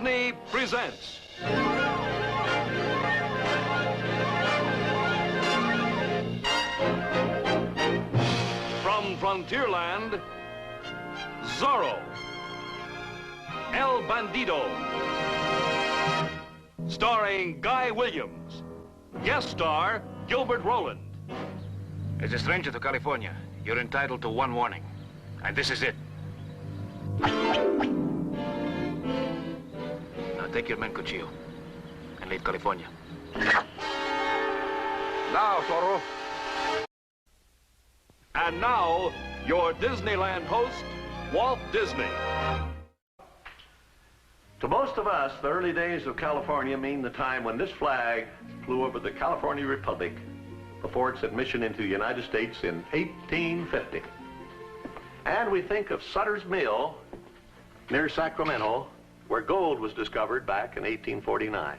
Disney presents from Frontierland, Zorro, El Bandido, starring Guy Williams, guest star Gilbert Rowland. As a stranger to California, you're entitled to one warning, and this is it. Now take your men Cuchillo and leave California. Now, Zorro. And now, your Disneyland host, Walt Disney. To most of us, the early days of California mean the time when this flag flew over the California Republic before its admission into the United States in 1850. And we think of Sutter's Mill near Sacramento, where gold was discovered back in 1849.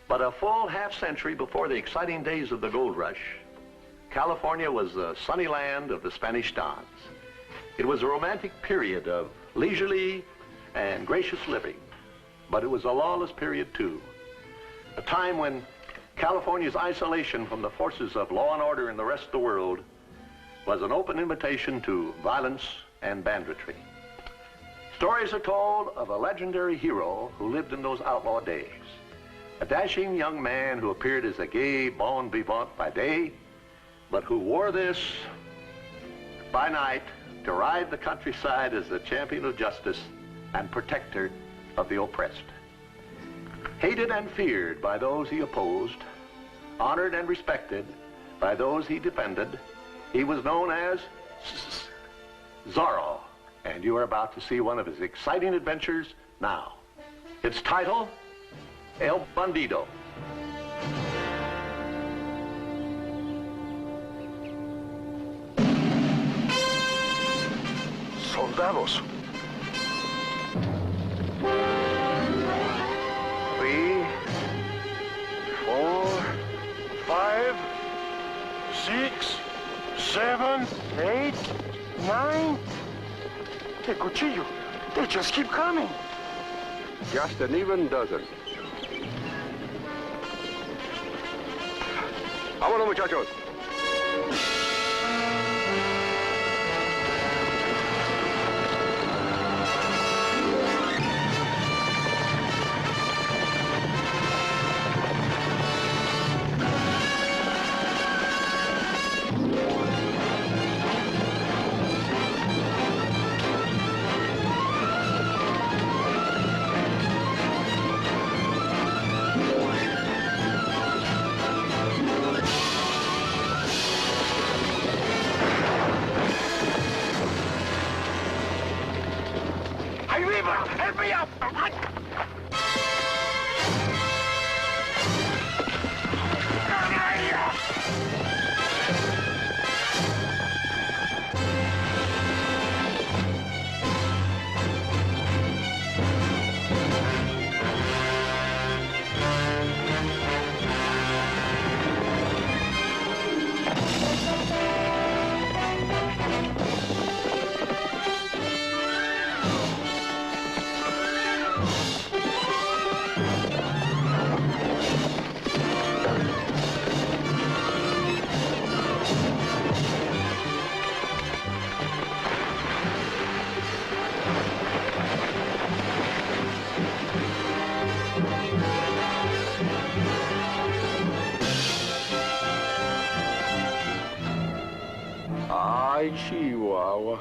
But a full half-century before the exciting days of the gold rush, California was the sunny land of the Spanish Dons. It was a romantic period of leisurely and gracious living, but it was a lawless period too. A time when California's isolation from the forces of law and order in the rest of the world was an open invitation to violence and banditry. Stories are told of a legendary hero who lived in those outlaw days. A dashing young man who appeared as a gay bon vivant by day, but who wore this by night to ride the countryside as the champion of justice and protector of the oppressed. Hated and feared by those he opposed, honored and respected by those he defended, he was known as Zorro. And you are about to see one of his exciting adventures now. Its title, El Bandido. Soldados. 3, 4, 5, 6, 7, 8, 9. The cuchillo. They just keep coming. Just an even dozen. Vámonos, muchachos. Help me up! Ay, Chihuahua.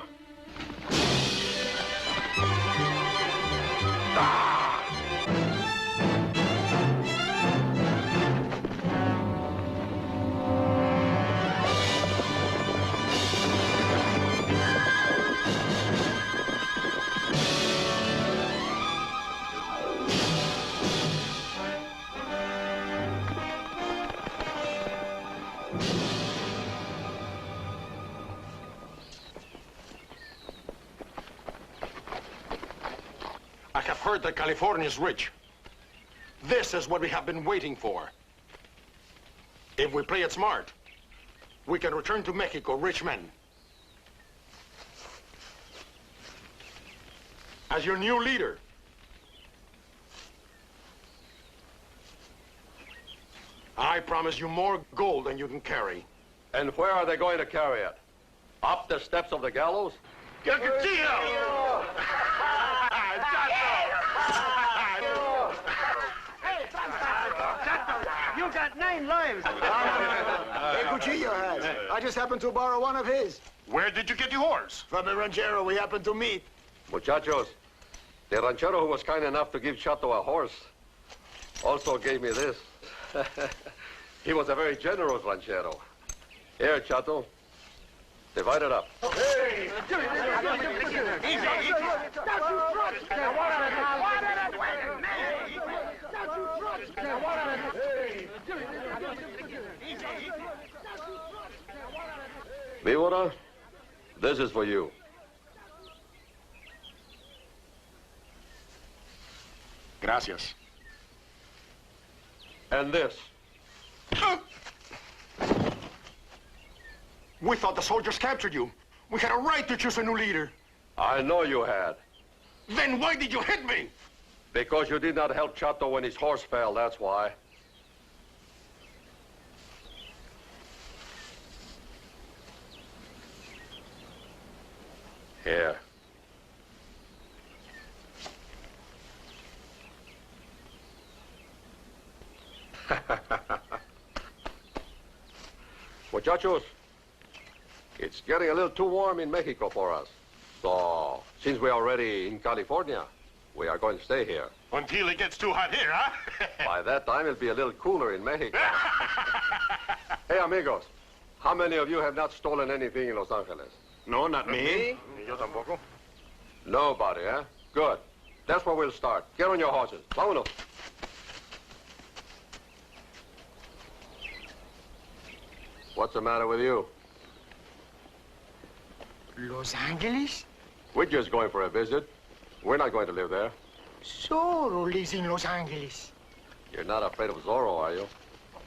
I have heard that California is rich. This is what we have been waiting for. If we play it smart, we can return to Mexico rich men. As your new leader, I promise you more gold than you can carry. And where are they going to carry it? Up the steps of the gallows? You got 9 lives. Hey, Cuchillo has. I just happened to borrow one of his. Where did you get your horse? From a ranchero we happened to meet. Muchachos, the ranchero who was kind enough to give Chato a horse also gave me this. He was a very generous ranchero. Here, Chato. Divide it up. Miura, this is for you. Gracias. And this. We thought the soldiers captured you. We had a right to choose a new leader. I know you had. Then why did you hit me? Because you did not help Chato when his horse fell, that's why. Here. Muchachos, it's getting a little too warm in Mexico for us. So, since we are already in California, we are going to stay here. Until it gets too hot here, huh? By that time, it'll be a little cooler in Mexico. Hey, amigos, how many of you have not stolen anything in Los Angeles? No, not me. Yo tampoco. Nobody, eh? Good. That's where we'll start. Get on your horses. Vámonos. What's the matter with you? Los Angeles? We're just going for a visit. We're not going to live there. Zorro lives in Los Angeles. You're not afraid of Zorro, are you?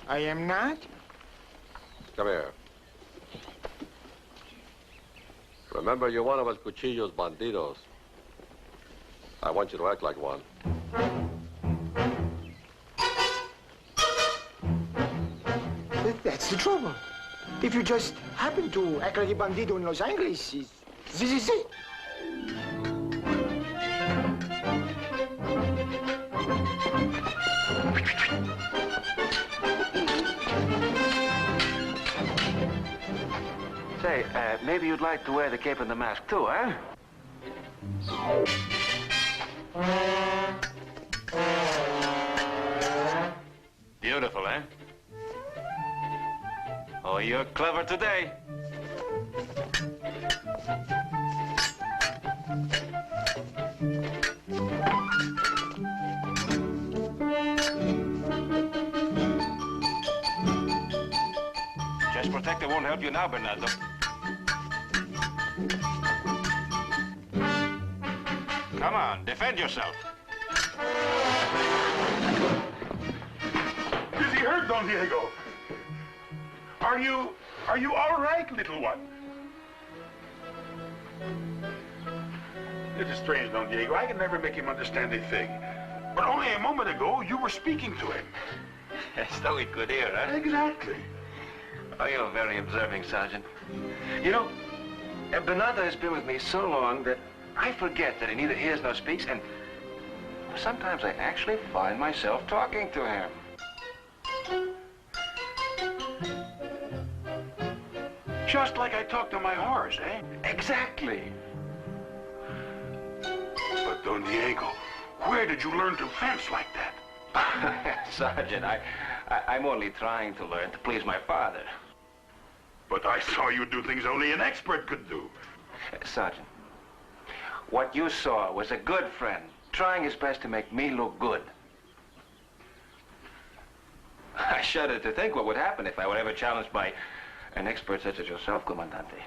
I am not. Come here. Remember, you're one of El Cuchillo's bandidos. I want you to act like one. That's the trouble. If you just happen to act like a bandido in Los Angeles, this is it. Say, maybe you'd like to wear the cape and the mask too, huh? Beautiful, eh? Oh, you're clever today. Just protector won't help you now, Bernardo. Come on, defend yourself. Is he hurt, Don Diego? Are you all right, little one? It is strange, Don Diego. I can never make him understand a thing. But only a moment ago, you were speaking to him. As though he could hear, huh? Exactly. Oh, you're very observing, Sergeant. You know, Bernardo has been with me so long that I forget that he neither hears nor speaks, and sometimes I actually find myself talking to him. Just like I talk to my horse, eh? Exactly. But, Don Diego, where did you learn to fence like that? Sergeant, I'm only trying to learn to please my father. But I saw you do things only an expert could do. Sergeant, what you saw was a good friend trying his best to make me look good. I shudder to think what would happen if I were ever challenged by an expert such as yourself, Comandante.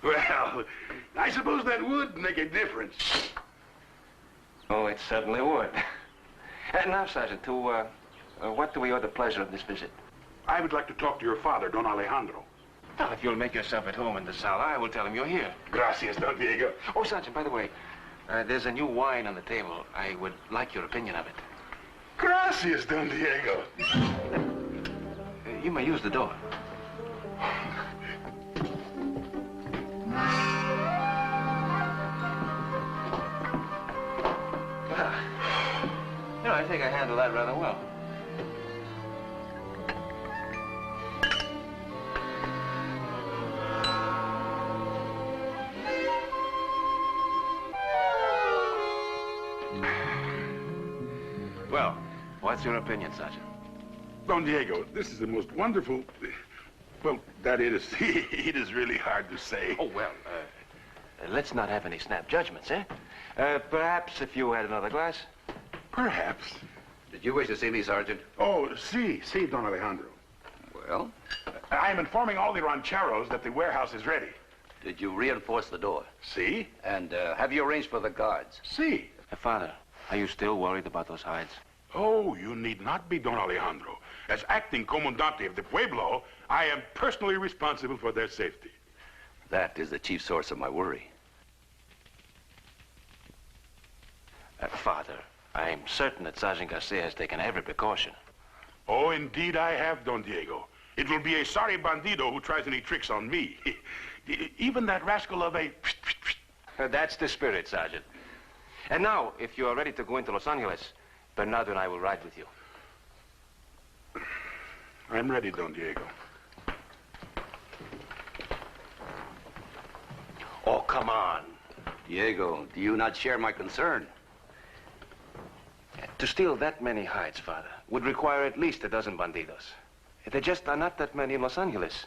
Well, I suppose that would make a difference. Oh, it certainly would. Now, Sergeant, to what do we owe the pleasure of this visit? I would like to talk to your father, Don Alejandro. Well, if you'll make yourself at home in the sala, I will tell him you're here. Gracias, Don Diego. Oh, Sergeant, by the way, there's a new wine on the table. I would like your opinion of it. Gracias, Don Diego. You may use the door. Well, you know, I think I handled that rather well. Well, what's your opinion, Sergeant? Don Diego, this is the most wonderful... Well, that is... it is really hard to say. Oh, well, let's not have any snap judgments, eh? Perhaps if you had another glass? Perhaps. Did you wish to see me, Sergeant? Oh, si, Don Alejandro. Well? I am informing all the rancheros that the warehouse is ready. Did you reinforce the door? Si? And have you arranged for the guards? Si. Father, are you still worried about those hides? Oh, you need not be, Don Alejandro. As acting comandante of the Pueblo, I am personally responsible for their safety. That is the chief source of my worry. Father, I'm certain that Sergeant Garcia has taken every precaution. Oh, indeed I have, Don Diego. It will be a sorry Bandido who tries any tricks on me. Even that rascal of a... That's the spirit, Sergeant. And now, if you are ready to go into Los Angeles, Bernardo and I will ride with you. I'm ready, Don Diego. Oh, come on. Diego, do you not share my concern? To steal that many hides, Father, would require at least a dozen bandidos. There just are not that many in Los Angeles.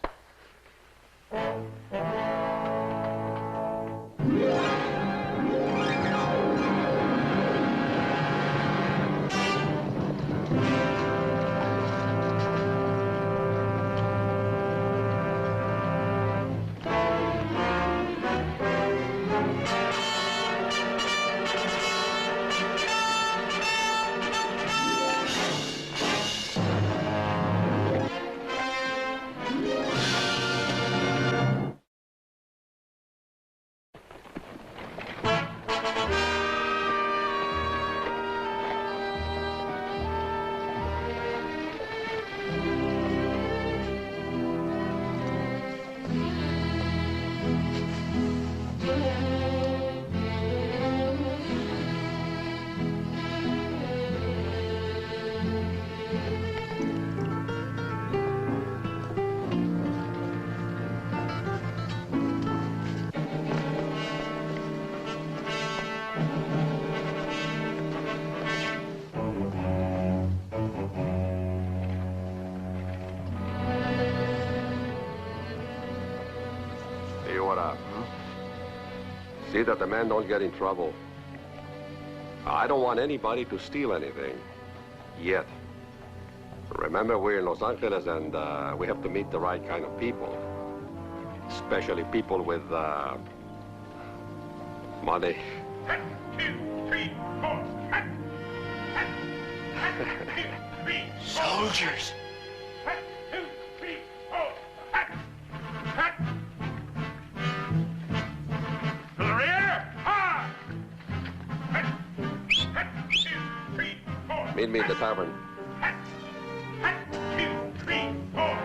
See that the men don't get in trouble. I don't want anybody to steal anything. Yet. Remember, we're in Los Angeles and we have to meet the right kind of people. Especially people with money. 1, 2, 3, 4. 1, 2, 3, 4. Soldiers! 1, 2, 3, 4. To the rear! Hard! 1, 2, 3, 4. Meet me at the tavern. 1, 2, 3, 4.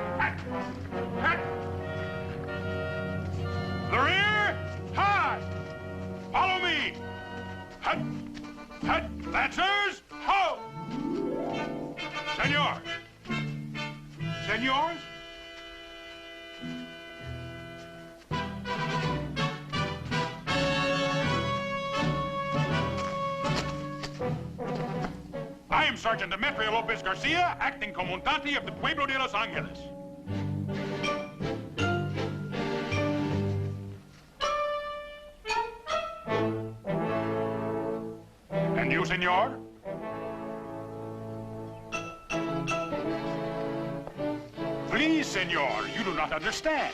The rear! Hard! Follow me! Hut! Hut! Lancers! Ho! Senor! Senors? I am Sergeant Demetrio Lopez Garcia, acting comandante of the Pueblo de Los Angeles. And you, senor? Please, senor, you do not understand.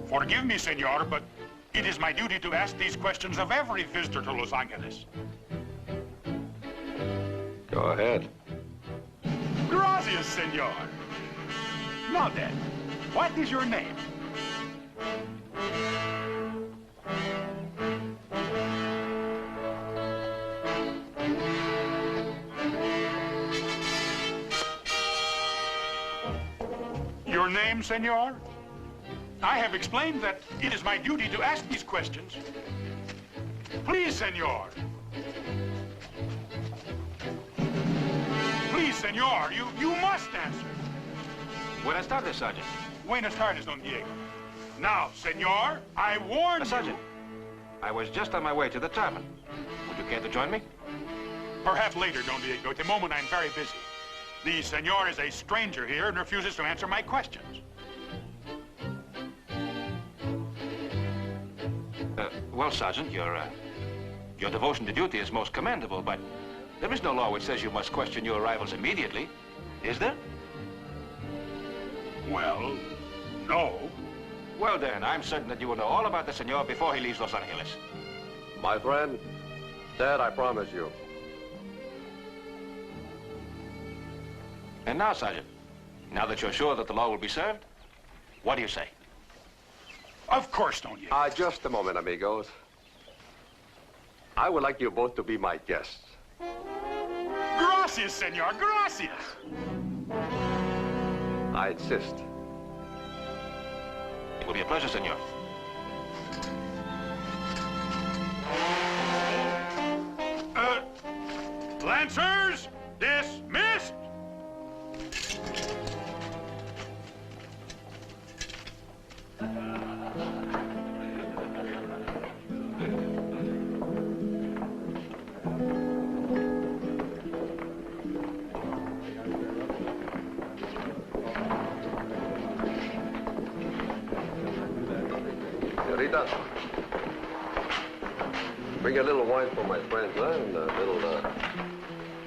Forgive me, senor, but it is my duty to ask these questions of every visitor to Los Angeles. Go ahead. Gracias, senor. Now then, what is your name? Your name, senor? I have explained that it is my duty to ask these questions. Please, senor. Please, senor, you must answer. Buenas tardes, Sergeant. Buenas tardes, Don Diego. Now, senor, I warn you. Sergeant, I was just on my way to the tavern. Would you care to join me? Perhaps later, Don Diego. At the moment, I'm very busy. The senor is a stranger here and refuses to answer my questions. Well, Sergeant, your devotion to duty is most commendable, but there is no law which says you must question your arrivals immediately. Is there? Well, no. Well, then, I'm certain that you will know all about the senor before he leaves Los Angeles. My friend, that I promise you. And now, Sergeant, now that you're sure that the law will be served, what do you say? Of course, Don Diego. Just a moment, amigos. I would like you both to be my guests. Gracias, senor, gracias. I insist. It will be a pleasure, senor. Lancers, dismissed. Señorita, bring a little wine for my friends, huh? And a little,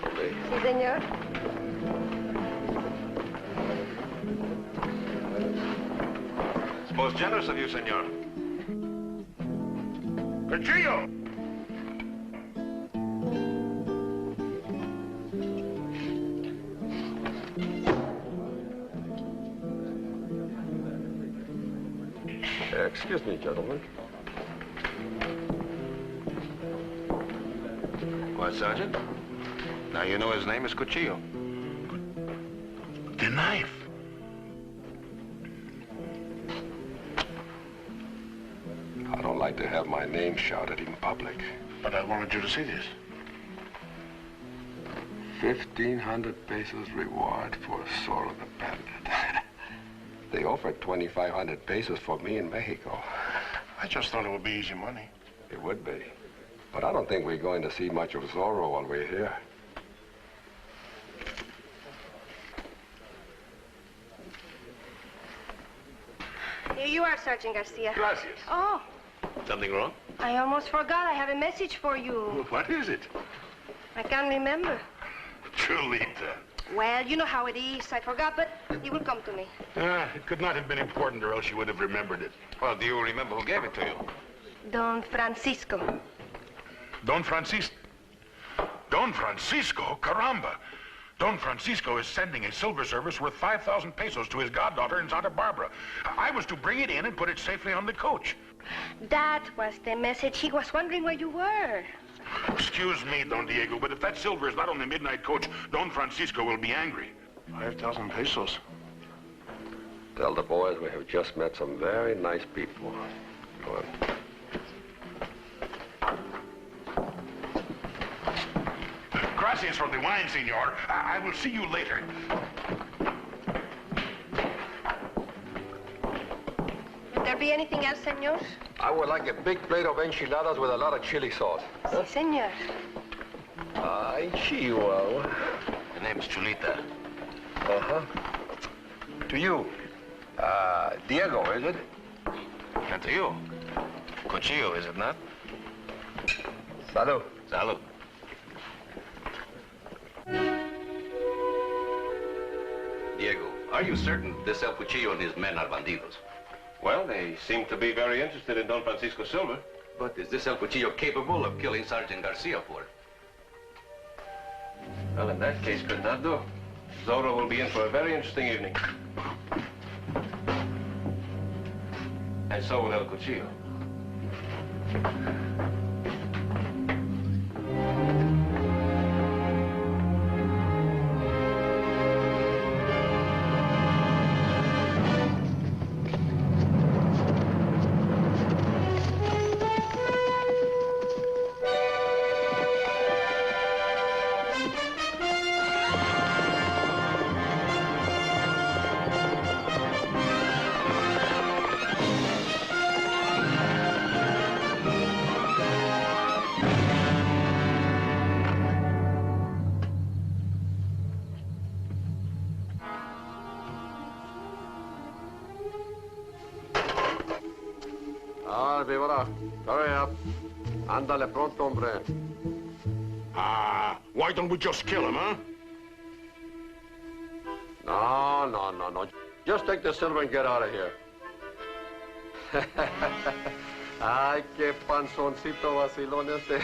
okay. Sí, señor. It's most generous of you, senor. Cuchillo. Excuse me, gentlemen. What, Sergeant? Now you know his name is Cuchillo. The knife. I don't like to have my name shouted in public. But I wanted you to see this. 1,500 pesos reward for Zorro the Bandit. They offered 2,500 pesos for me in Mexico. I just thought it would be easy money. It would be. But I don't think we're going to see much of Zorro while we're here. Here you are, Sergeant Garcia. Gracias. Oh, Something wrong? I almost forgot. I have a message for you. What is it? I can't remember. Chulita. Well, you know how it is. I forgot, but it will come to me. It could not have been important, or else you would have remembered it. Well, do you remember who gave it to you? Don Francisco. Don Francisco. Don Francisco? Caramba. Don Francisco is sending a silver service worth 5,000 pesos to his goddaughter in Santa Barbara. I was to bring it in and put it safely on the coach. That was the message. He was wondering where you were. Excuse me, Don Diego, but if that silver is not on the midnight coach, Don Francisco will be angry. 5,000 pesos. Tell the boys we have just met some very nice people. Go on. Gracias for the wine, senor. I will see you later. Would there be anything else, senor? I would like a big plate of enchiladas with a lot of chili sauce. Si, senor. Ay, Chihuahua. The name's Chulita. Uh-huh. To you. Diego, is it? And to you. Cuchillo, is it not? Salud. Salud. Diego, are you certain this El Cuchillo and his men are bandidos? Well, they seem to be very interested in Don Francisco Silva. But is this El Cuchillo capable of killing Sergeant Garcia for it? Well, in that case, Condado, Zorro will be in for a very interesting evening. And so will El Cuchillo. Ah, víbora. Hurry up. Ándale pronto, hombre. Why don't we just kill him, huh? No. Just take the silver and get out of here. Ay, qué panzoncito vacilón este.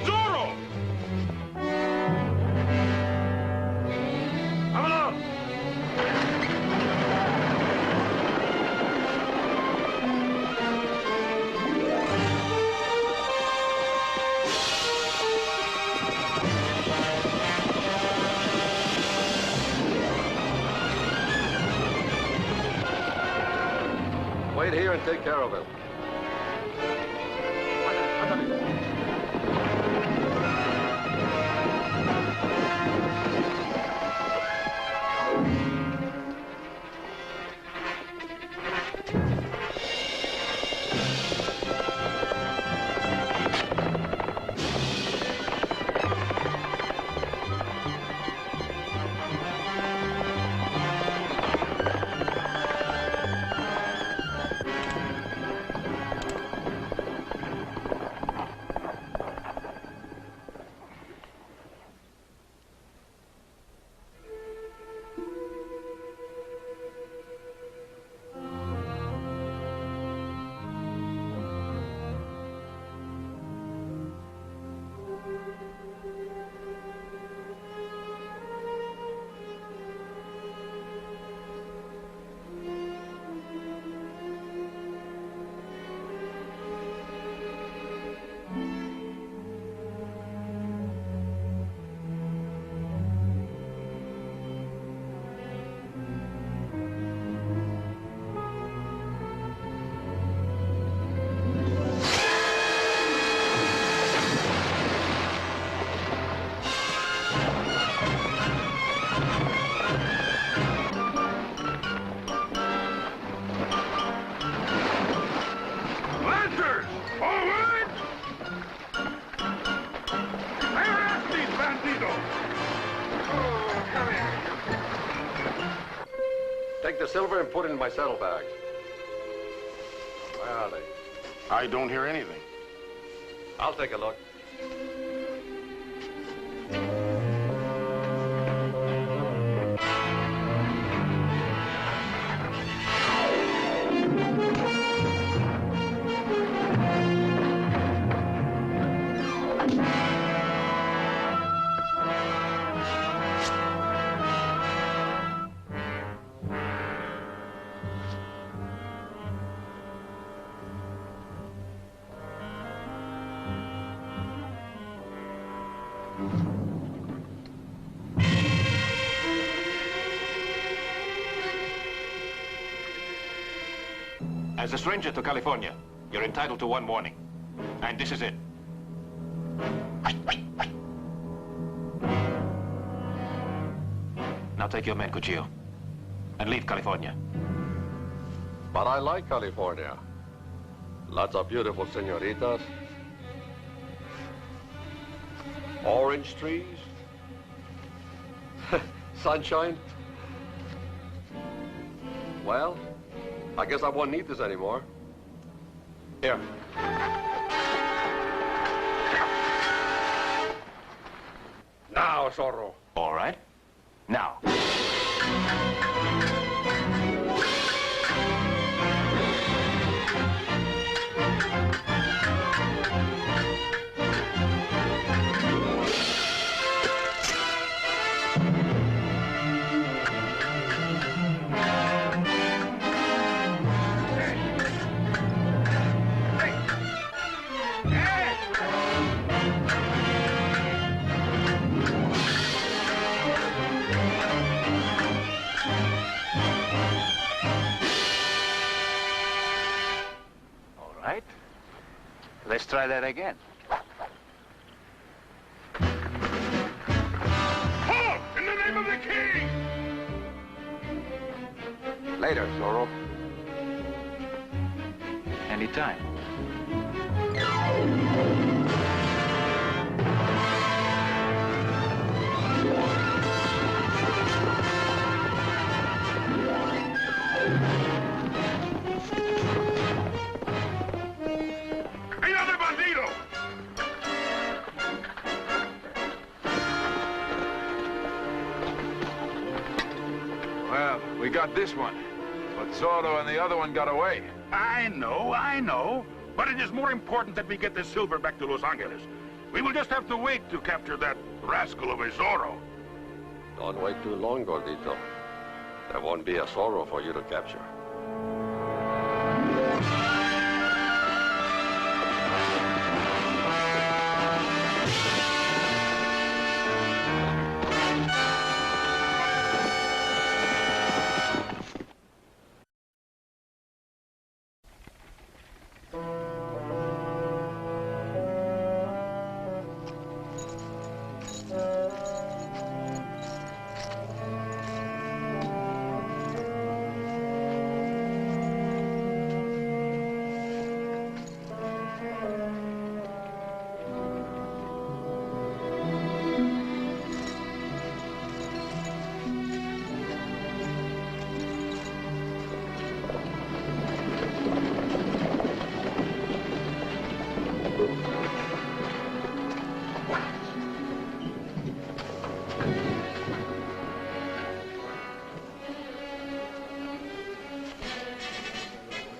Zorro! ¡Vámonos! Wait here and take care of him. Lancers! Forward! Harass these Bandido! Oh, come here. Take the silver and put it in my saddlebags. Where are they? I don't hear anything. I'll take a look. As a stranger to California, you're entitled to one warning. And this is it. Now take your men, Cuchillo, and leave California. But I like California. Lots of beautiful senoritas. Orange trees. Sunshine. Well, I guess I won't need this anymore. Here. Now, Zorro. All right. Now. Let's try that again. Halt! In the name of the king! Later, Zorro. Anytime. We got this one, but Zorro and the other one got away. I know. But it is more important that we get this silver back to Los Angeles. We will just have to wait to capture that rascal of a Zorro. Don't wait too long, Gordito. There won't be a Zorro for you to capture.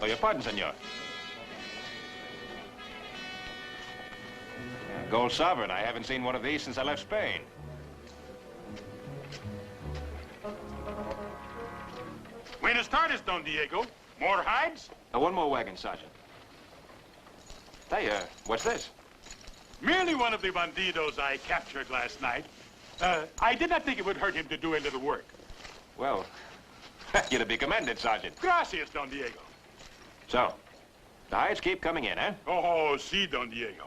Oh, your pardon, senor. Gold sovereign. I haven't seen one of these since I left Spain. Buenas tardes, Don Diego. More hides? One more wagon, Sergeant. Hey, what's this? Merely one of the bandidos I captured last night. I did not think it would hurt him to do a little work. Well, you're to be commended, Sergeant. Gracias, Don Diego. So, the hides keep coming in, eh? Oh, si, Don Diego.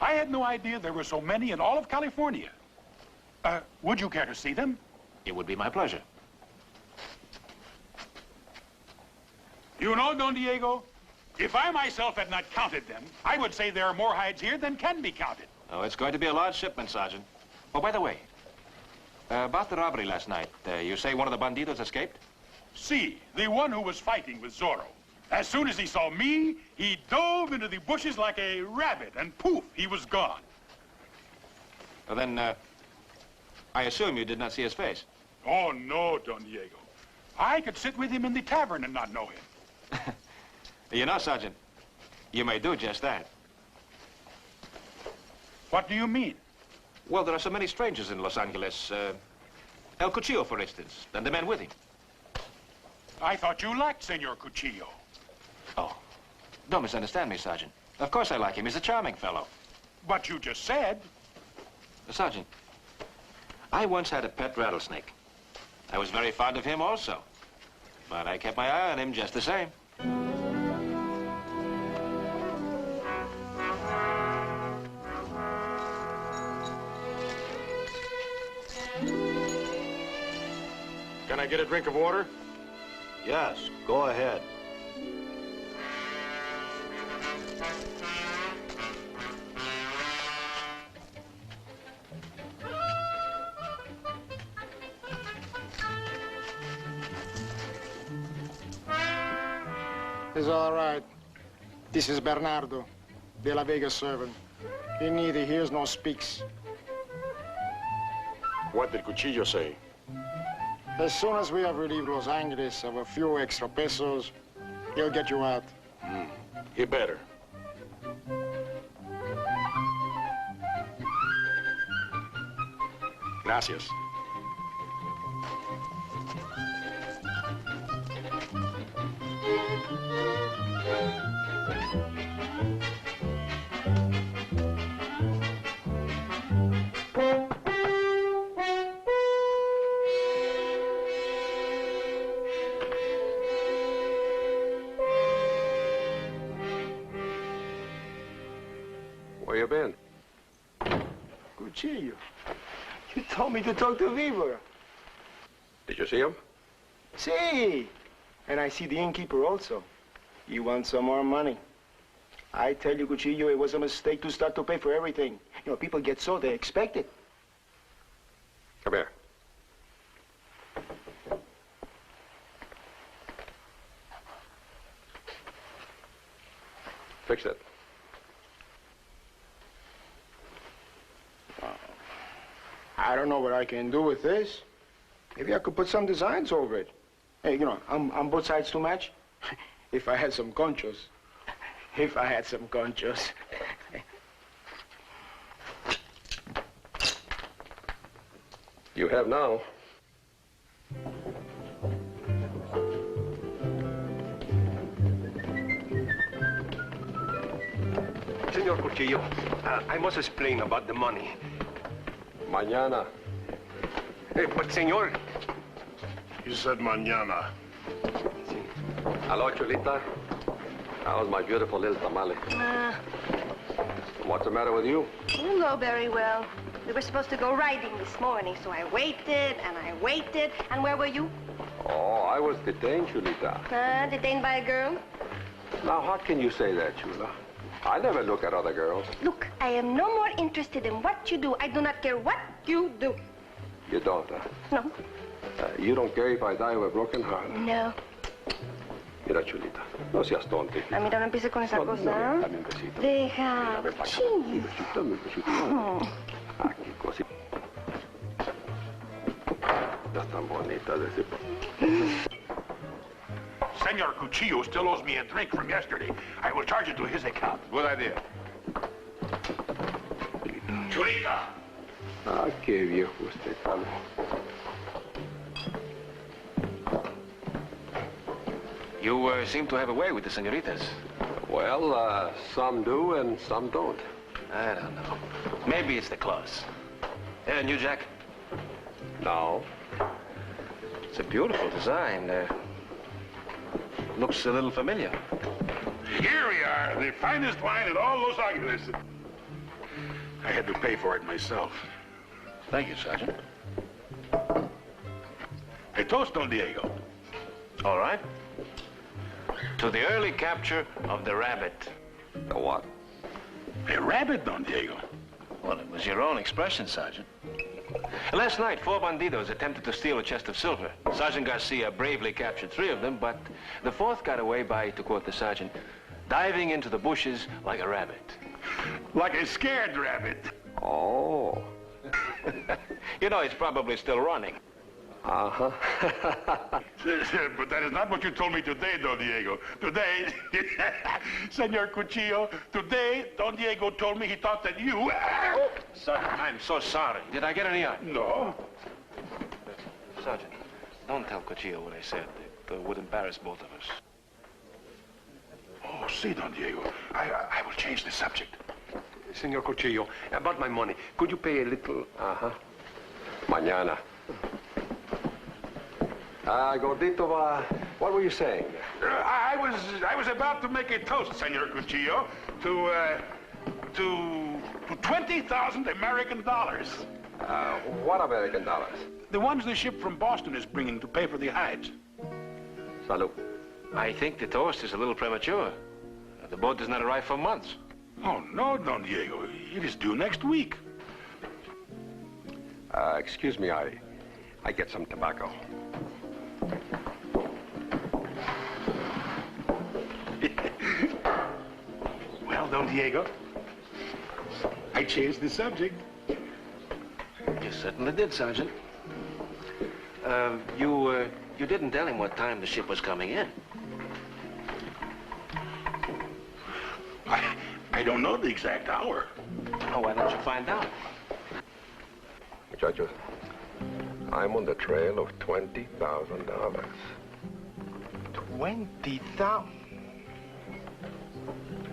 I had no idea there were so many in all of California. Would you care to see them? It would be my pleasure. You know, Don Diego, if I myself had not counted them, I would say there are more hides here than can be counted. Oh, it's going to be a large shipment, Sergeant. Oh, by the way, about the robbery last night, you say one of the bandidos escaped? Si, the one who was fighting with Zorro. As soon as he saw me, he dove into the bushes like a rabbit, and poof, he was gone. Well, then, I assume you did not see his face. Oh, no, Don Diego. I could sit with him in the tavern and not know him. You know, Sergeant, you may do just that. What do you mean? Well, there are so many strangers in Los Angeles. El Cuchillo, for instance, and the men with him. I thought you liked Senor Cuchillo. Oh, don't misunderstand me, Sergeant. Of course I like him. He's a charming fellow. But you just said... Sergeant, I once had a pet rattlesnake. I was very fond of him also. But I kept my eye on him just the same. Can I get a drink of water? Yes, go ahead. It's all right. This is Bernardo, De La Vega servant. He neither hears nor speaks. What did Cuchillo say? As soon as we have relieved Los Angeles of a few extra pesos, he'll get you out. He better. Gracias. Where you been? Cuchillo, you told me to talk to Viva. Did you see him? See, and I see the innkeeper also. You want some more money? I tell you, Cuchillo, it was a mistake to start to pay for everything. You know, people get so they expect it. Come here. Fix it. I don't know what I can do with this. Maybe I could put some designs over it. Hey, you know, I'm both sides too much. If I had some conchos. If I had some conchos. You have now. Senor Cuchillo, I must explain about the money. Mañana. But, senor... You said mañana. Hello, Chulita. How's my beautiful little tamale? What's the matter with you? Didn't go very well. We were supposed to go riding this morning, so I waited and I waited. And where were you? Oh, I was detained, Chulita. Detained by a girl? Now, how can you say that, Chula? I never look at other girls. Look, I am no more interested in what you do. I do not care what you do. You don't, huh? No. You don't care if I die of a broken heart? No. Mira, Chulita, no seas tonta. Mira, no empieces con esa cosa. Dame un besito. Deja. Dame un besito, dame un besito. Aquí, cosita. Estás tan bonita de ese... Senor Cuchillo still owes me a drink from yesterday. I will charge it to his account. Good idea. Chulita! Ah, qué viejo usted, tal. You seem to have a way with the senoritas. Well, some do and some don't. I don't know. Maybe it's the clothes. And you, Jack? No. It's a beautiful design. Looks a little familiar. Here we are, the finest wine in all Los Angeles. I had to pay for it myself. Thank you, Sergeant. A toast, Don Diego. All right. To the early capture of the rabbit. The what? A rabbit, Don Diego? Well, it was your own expression, Sergeant. Last night, 4 bandidos attempted to steal a chest of silver. Sergeant Garcia bravely captured 3 of them, but the 4th got away by, to quote the sergeant, diving into the bushes like a rabbit. Like a scared rabbit. Oh. You know, he's probably still running. Uh-huh. But that is not what you told me today, Don Diego. Today, Senor Cuchillo, today, Don Diego told me he thought that you... Oh, Sergeant, I'm so sorry. Did I get any... No. Sergeant, don't tell Cuchillo what I said. It would embarrass both of us. Oh, see, Don Diego, I will change the subject. Senor Cuchillo, about my money, could you pay a little... Uh-huh. Mañana. Gordito, what were you saying? I was about to make a toast, Senor Cuchillo, to 20,000 American dollars. What American dollars? The ones the ship from Boston is bringing to pay for the hides. Salud. I think the toast is a little premature. The boat does not arrive for months. Oh, no, Don Diego. It is due next week. Excuse me, I get some tobacco. Well, Don Diego, I changed the subject. You certainly did, Sergeant. You didn't tell him what time the ship was coming in. I don't know the exact hour. Oh, why don't you find out? Muchachos, I'm on the trail of $20,000. 20,000?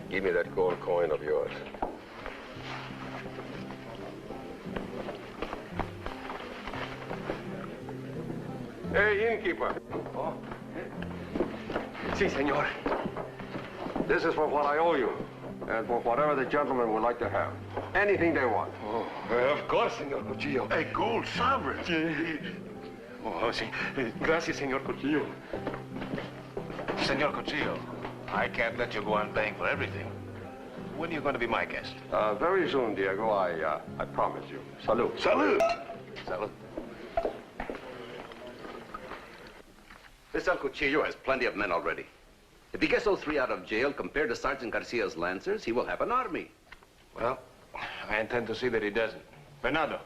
Give me that gold coin of yours. Hey, innkeeper. Oh. Si, senor. This is for what I owe you, and for whatever the gentlemen would like to have. Anything they want. Oh, of course, Senor Cuchillo. A gold sovereign. Oh, sí. Gracias, Senor Cuchillo. Senor Cuchillo, I can't let you go on paying for everything. When are you going to be my guest? Very soon, Diego. I promise you. Salud. Salud. Salud. Mr. Cuchillo has plenty of men already. If he gets those 3 out of jail compared to Sergeant Garcia's lancers, he will have an army. Well, I intend to see that he doesn't. Bernardo,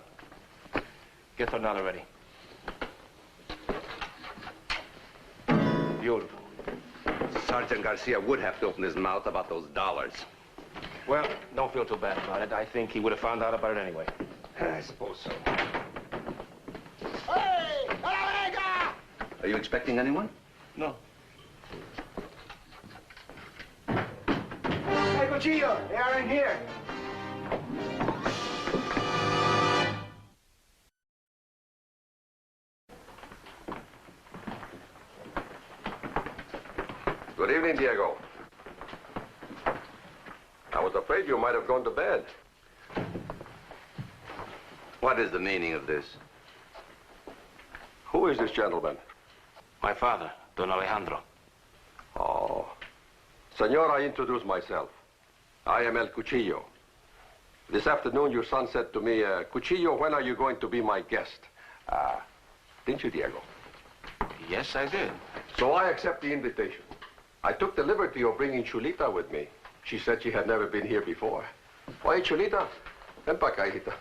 get Fernando ready. beautiful. Sergeant Garcia would have to open his mouth about those dollars. Well, don't feel too bad about it. I think he would have found out about it anyway. I suppose so. Hey! Hola, Are you expecting anyone? No. Hey, Cuchillo, they are in here. Good evening, Diego. I was afraid you might have gone to bed. What is the meaning of this? Who is this gentleman? My father, Don Alejandro. Oh. Senor, I introduce myself. I am El Cuchillo. This afternoon, your son said to me, Cuchillo, when are you going to be my guest? Didn't you, Diego? Yes, I did. So I accept the invitation. I took the liberty of bringing Chulita with me. She said she had never been here before. Oye, Chulita, ven pa acá, hijita.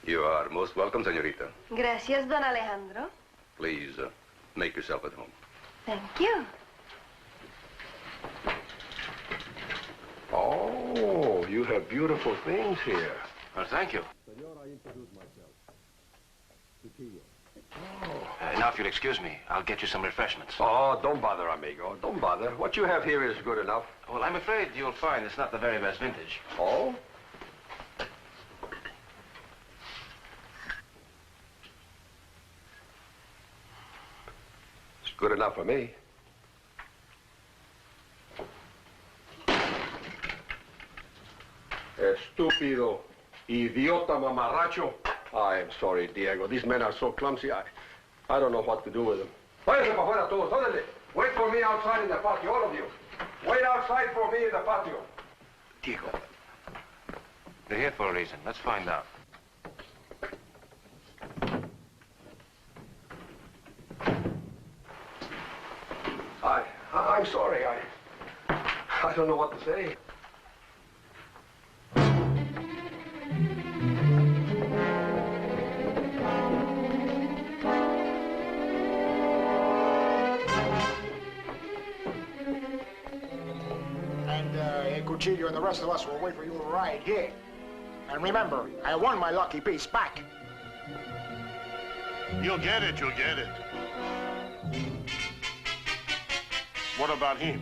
You are most welcome, señorita. Gracias, Don Alejandro. Please, make yourself at home. Thank you. Oh, you have beautiful things here. Well, thank you. Senor, I introduce myself. Cuchillo. Now, if you'll excuse me, I'll get you some refreshments. Oh, don't bother, amigo. Don't bother. What you have here is good enough. Well, I'm afraid you'll find it's not the very best vintage. Oh? It's good enough for me. Estúpido, idiota, mamarracho. I am sorry, Diego. These men are so clumsy. I don't know what to do with them. Váyanse para afuera todos. Órale. Wait for me outside in the patio, all of you. Wait outside for me in the patio. Diego. They're here for a reason. Let's find out. I'm sorry. I don't know what to say. And Cuchillo and the rest of us will wait for you right here. And remember, I won my lucky piece back. You'll get it, you'll get it. What about him?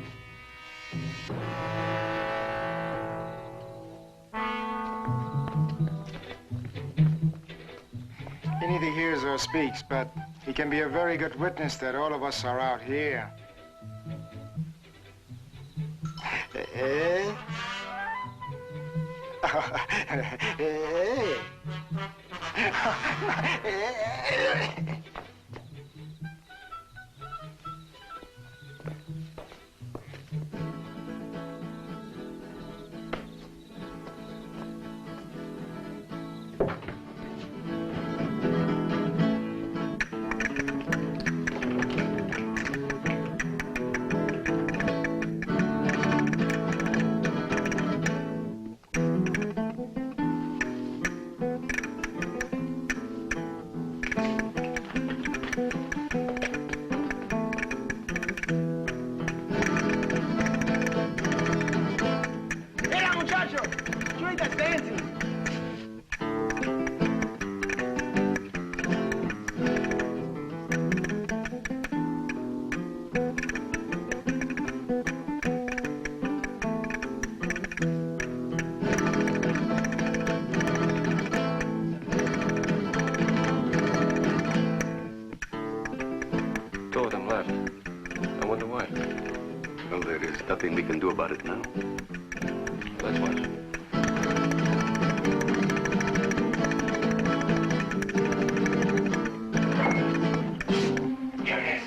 He neither hears or speaks, but he can be a very good witness that all of us are out here. Nothing we can do about it now. Let's watch. Here it is.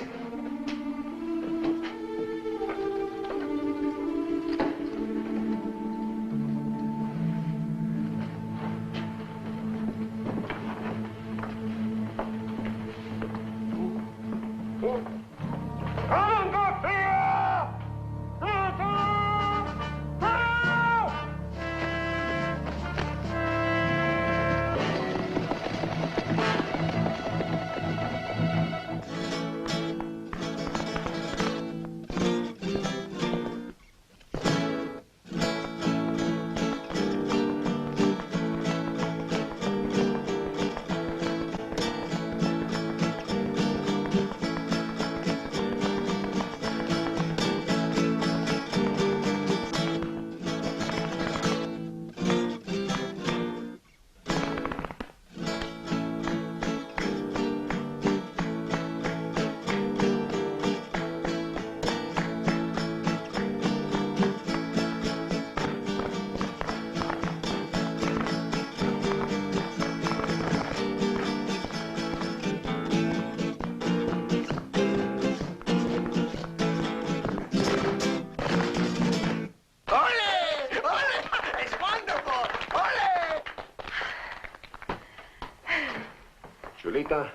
Chulita,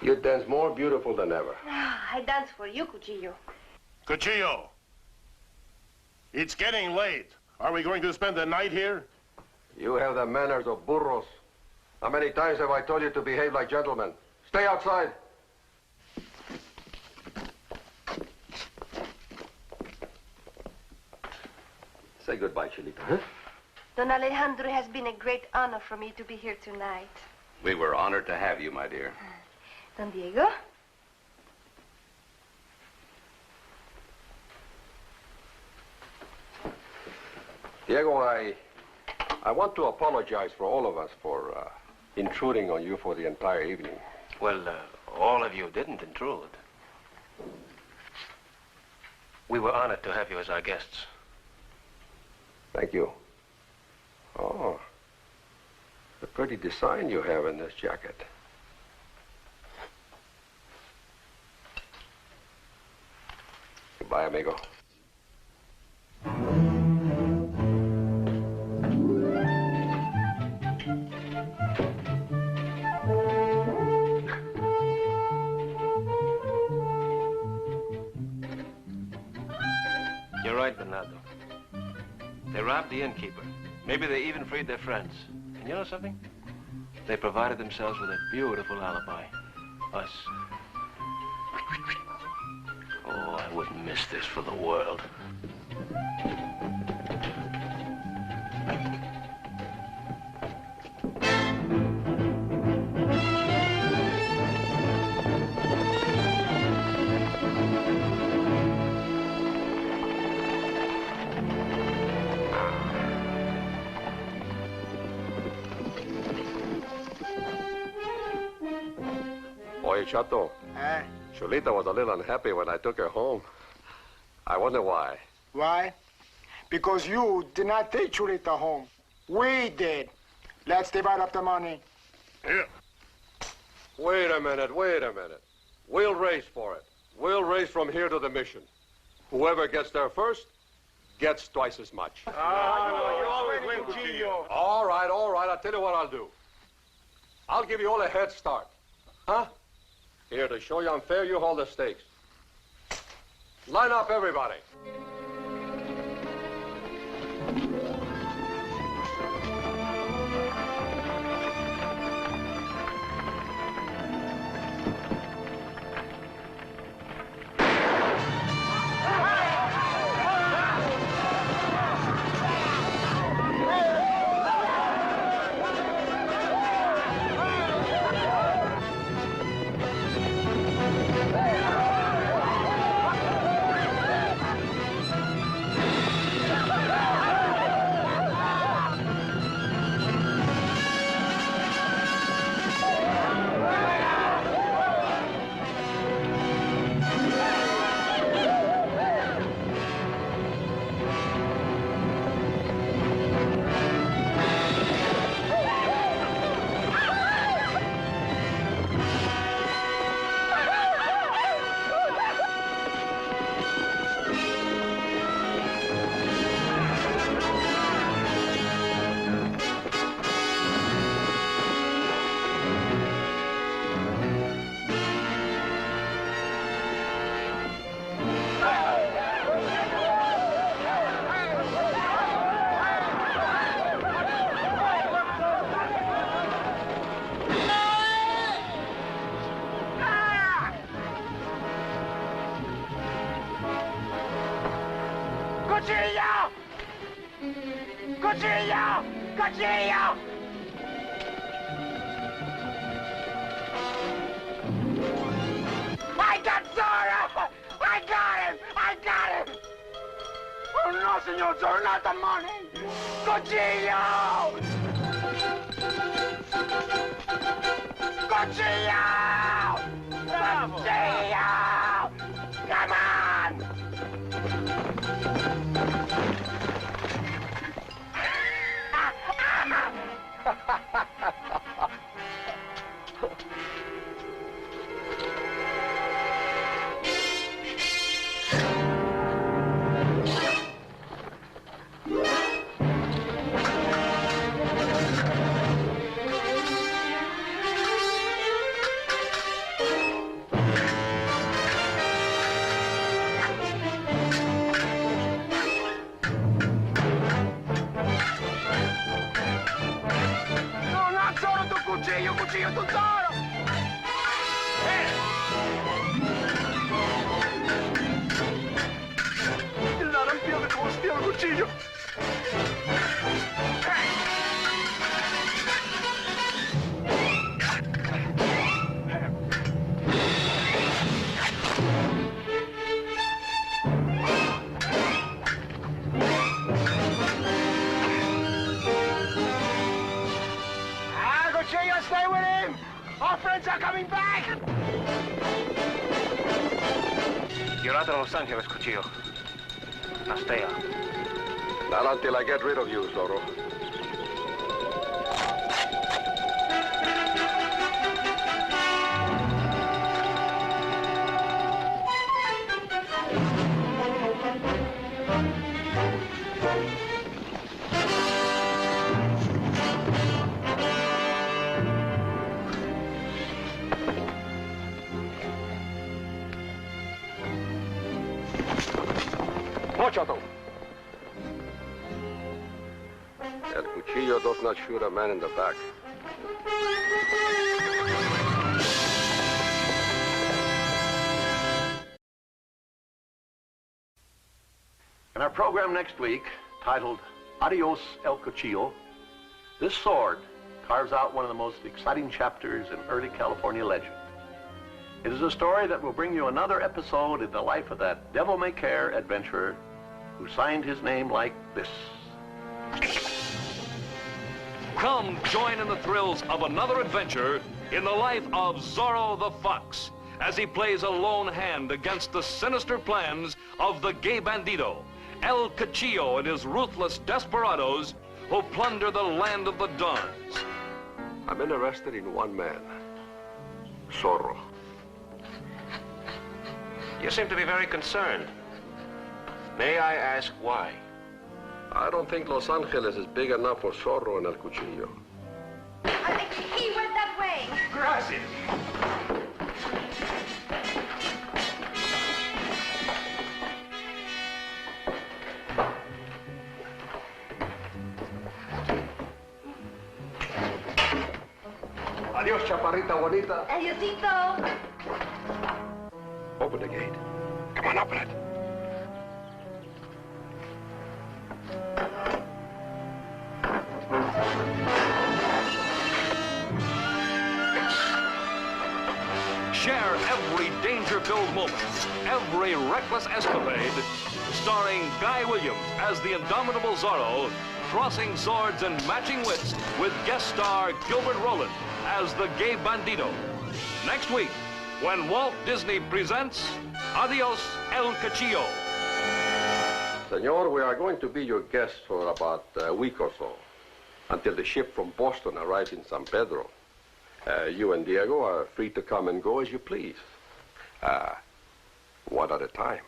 you dance more beautiful than ever. I dance for you, Cuchillo. Cuchillo, it's getting late. Are we going to spend the night here? You have the manners of burros. How many times have I told you to behave like gentlemen? Stay outside. Say goodbye, Chulita, huh? Don Alejandro, it has been a great honor for me to be here tonight. We were honored to have you, my dear. Don Diego? Diego, I want to apologize for all of us for intruding on you for the entire evening. Well, all of you didn't intrude. We were honored to have you as our guests. Thank you. Oh, the pretty design you have in this jacket. Goodbye, amigo. You're right, Bernardo. They robbed the innkeeper. Maybe they even freed their friends. And you know something? They provided themselves with a beautiful alibi. Us. Oh, I wouldn't miss this for the world. Oye, Chato. Chulita was a little unhappy when I took her home. I wonder why. Why? Because you did not take Chulita home. We did. Let's divide up the money. Here. Wait a minute. We'll race for it. We'll race from here to the mission. Whoever gets there first gets twice as much. You always win, Cuchillo. All right. I'll tell you what I'll do. I'll give you all a head start. Huh? Here, to show you I'm fair, you hold the stakes. Line up, everybody. Cuchillo! I got Zorro! I got him! Oh no, Senor Zorro, not the money! Cuchillo! Cuchillo! Cuchillo! Come on! cuchillo, cuchillo, tu Zorro! El nada entiende cómo se tiene el cuchillo. Cuchillo, stay with him! Our friends are coming back! You're out of Los Angeles, Cuchillo. Now stay out. Not until I get rid of you, Zorro. Posiadam. El cuchillo does not shoot a man in the back. In our program next week, titled Adios El Cuchillo, this sword carves out one of the most exciting chapters in early California legend. It is a story that will bring you another episode in the life of that devil-may-care adventurer who signed his name like this. Come join in the thrills of another adventure in the life of Zorro the Fox as he plays a lone hand against the sinister plans of the gay Bandido, El Cuchillo and his ruthless desperados who plunder the land of the Dons. I'm interested in one man, Zorro. You seem to be very concerned. May I ask why? I don't think Los Angeles is big enough for Zorro and El Cuchillo. He went that way. Gracias. Adios, chaparrita bonita. Adiosito. Open the gate. Come on, open it. Share every danger-filled moment, every reckless escapade, starring Guy Williams as the indomitable Zorro, crossing swords and matching wits with guest star Gilbert Roland as the gay Bandido. Next week, when Walt Disney presents Adios El Cuchillo. Senor, we are going to be your guests for about a week or so, until the ship from Boston arrives in San Pedro. You and Diego are free to come and go as you please. One at a time.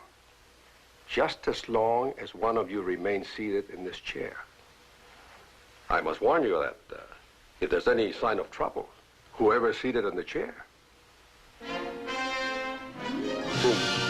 Just as long as one of you remains seated in this chair. I must warn you that if there's any sign of trouble, whoever's seated in the chair, boom.